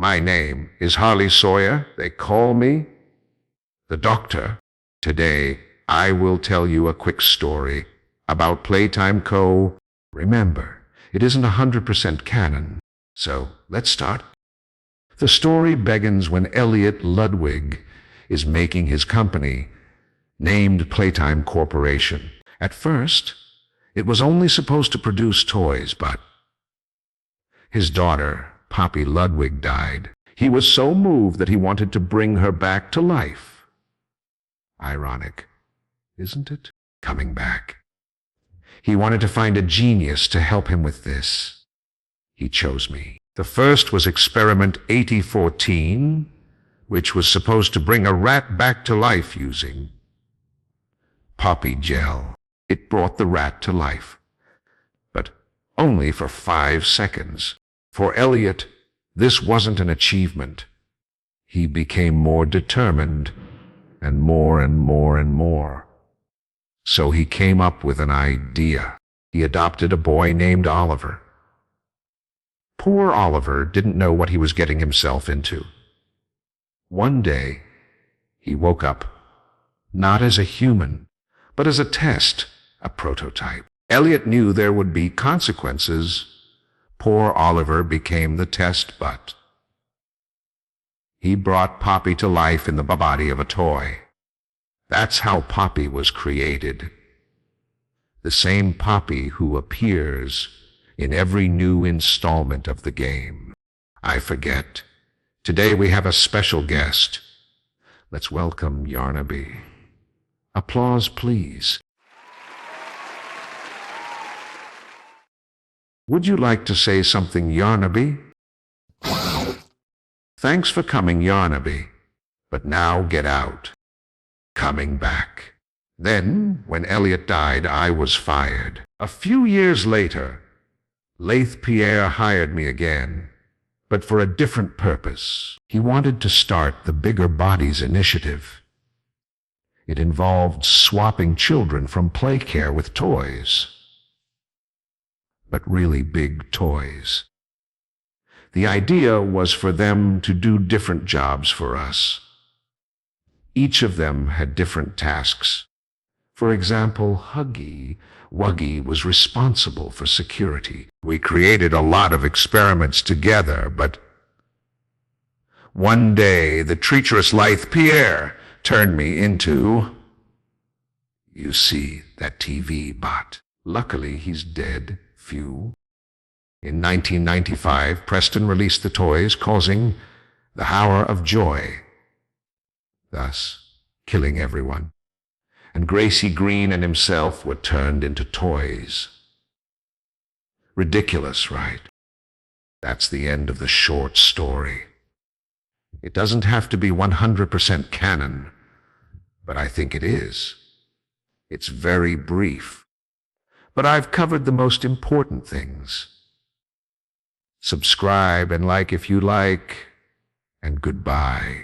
My name is Harley Sawyer. They call me the Doctor. Today, I will tell you a quick story about Playtime Co. Remember, it isn't 100% canon, so let's start. The story begins when Elliot Ludwig is making his company, named Playtime Corporation. At first, it was only supposed to produce toys, but his daughter, Poppy Ludwig, died. He was so moved that he wanted to bring her back to life. Ironic, isn't it? Coming back. He wanted to find a genius to help him with this. He chose me. The first was Experiment 8014, which was supposed to bring a rat back to life using poppy gel. It brought the rat to life, but only for 5 seconds. For Elliot, this wasn't an achievement. He became more determined, and more and more and more. So he came up with an idea. He adopted a boy named Oliver. Poor Oliver didn't know what he was getting himself into. One day, he woke up, not as a human, but as a test, a prototype. Elliot knew there would be consequences. Poor Oliver became the test butt. He brought Poppy to life in the body of a toy. That's how Poppy was created. The same Poppy who appears in every new installment of the game. I forget. Today we have a special guest. Let's welcome Yarnaby. Applause, please. Would you like to say something, Yarnaby? Thanks for coming, Yarnaby. But now get out. Coming back. Then, when Elliot died, I was fired. A few years later, Laith Pierre hired me again, but for a different purpose. He wanted to start the Bigger Bodies Initiative. It involved swapping children from play care with toys. But really big toys. The idea was for them to do different jobs for us. Each of them had different tasks. For example, Huggy Wuggy was responsible for security. We created a lot of experiments together, but one day the treacherous Laith Pierre turned me into, you see, that TV bot. Luckily, he's dead. Phew. In 1995, Preston released the toys, causing the Hour of Joy, thus killing everyone. And Gracie Green and himself were turned into toys. Ridiculous, right? That's the end of the short story. It doesn't have to be 100% canon, but I think it is. It's very brief, but I've covered the most important things. Subscribe and like if you like, and goodbye.